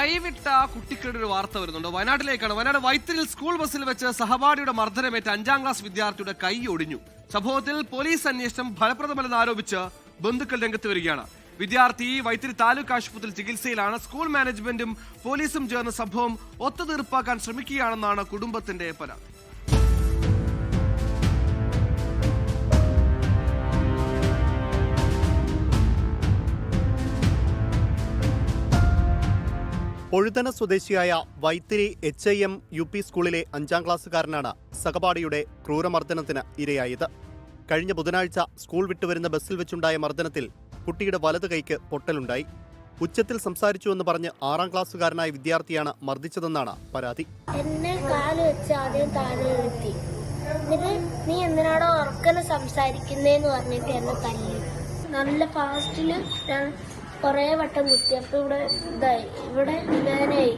കൈവിട്ട കുട്ടികളുടെ ഒരു വാർത്ത വരുന്നുണ്ട്. വയനാട്ടിലേക്കാണ്. വയനാട് വൈത്തിരിയിൽ സ്കൂൾ ബസ്സിൽ വെച്ച് സഹപാഠിയുടെ മർദ്ദനമേറ്റ 5ാം ക്ലാസ് വിദ്യാർത്ഥിയുടെ കൈ ഒടിഞ്ഞു. സംഭവത്തിൽ പോലീസ് അന്വേഷണം ഫലപ്രദമല്ലെന്ന് ആരോപിച്ച് ബന്ധുക്കൾ രംഗത്ത് വരികയാണ്. വിദ്യാർത്ഥി വൈത്തിരി താലൂക്ക് ആശുപത്രിയിൽ ചികിത്സയിലാണ്. സ്കൂൾ മാനേജ്മെന്റും പോലീസും ചേർന്ന് സംഭവം ഒത്തുതീർപ്പാക്കാൻ ശ്രമിക്കുകയാണെന്നാണ് കുടുംബത്തിന്റെ പരാതി. പൊഴുതന സ്വദേശിയായ വൈത്തിരി HIM UP സ്കൂളിലെ 5ാം ക്ലാസ്സുകാരനാണ് സഹപാഠിയുടെ ക്രൂരമർദ്ദനത്തിന് ഇരയായത്. കഴിഞ്ഞ ബുധനാഴ്ച സ്കൂൾ വിട്ടുവരുന്ന ബസ്സിൽ വെച്ചുണ്ടായ മർദ്ദനത്തിൽ കുട്ടിയുടെ വലതു കൈക്ക് പൊട്ടലുണ്ടായി. ഉച്ചത്തിൽ സംസാരിച്ചുവെന്ന് പറഞ്ഞ് 6ാം ക്ലാസ്സുകാരനായ വിദ്യാർത്ഥിയാണ് മർദ്ദിച്ചതെന്നാണ് പരാതി. എന്നെ കാല് വെച്ച് ആദ്യം താഴെ എഴുത്തി, എന്നിട്ട് നീ എന്തിനാടോ ഉറക്കനെ സംസാരിക്കുന്നേന്ന് പറഞ്ഞിട്ട് എന്നെ തല്ലി. നല്ല ഫാസ്റ്റില് ഞാൻ കുറേ വട്ടം കുത്തി. അപ്പൊ ഇവിടെ വേനയായി.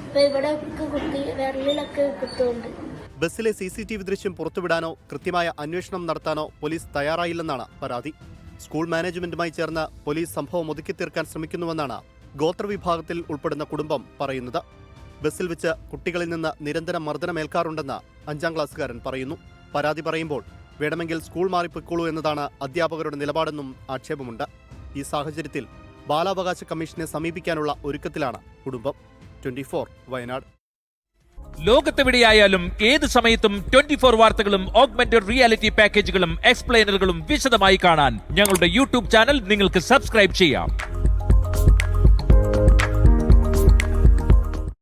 അപ്പൊ ഇവിടെ ഒക്കെ കുത്തി, വിരലിലൊക്കെ കുത്തുണ്ട്. ബസ്സിലെ CCTV ദൃശ്യം പുറത്തുവിടാനോ കൃത്യമായ അന്വേഷണം നടത്താനോ പോലീസ് തയ്യാറായില്ലെന്നാണ് പരാതി. സ്കൂൾ മാനേജ്മെന്റുമായി ചേർന്ന് പോലീസ് സംഭവം ഒതുക്കി തീർക്കാൻ ശ്രമിക്കുന്നുവെന്നാണ് ഗോത്രവിഭാഗത്തിൽ ഉൾപ്പെടുന്ന കുടുംബം പറയുന്നത്. ബസ്സിൽ വെച്ച് കുട്ടികളിൽ നിന്ന് നിരന്തരം മർദ്ദനമേൽക്കാറുണ്ടെന്ന് 5ാം ക്ലാസ്സുകാരൻ പറയുന്നു. പരാതി പറയുമ്പോൾ വേണമെങ്കിൽ സ്കൂൾ മാറിപ്പൊയ്ക്കോളൂ എന്നതാണ് അധ്യാപകരുടെ നിലപാടെന്നും ആക്ഷേപമുണ്ട്. ഈ സാഹചര്യത്തിൽ ബാലാവകാശ കമ്മീഷനെ സമീപിക്കാനുള്ള ഒരുക്കത്തിലാണ് കുടുംബം. 24 വയനാട്. ലോകത്തെവിടെയായാലും ഏത് സമയത്തും 24 വാർത്തകളും ഓഗ്മെന്റഡ് റിയാലിറ്റി പാക്കേജുകളും എക്സ്പ്ലെയിനറുകളും വിശദമായി കാണാൻ ഞങ്ങളുടെ YouTube ചാനൽ നിങ്ങൾക്ക് സബ്സ്ക്രൈബ് ചെയ്യാം.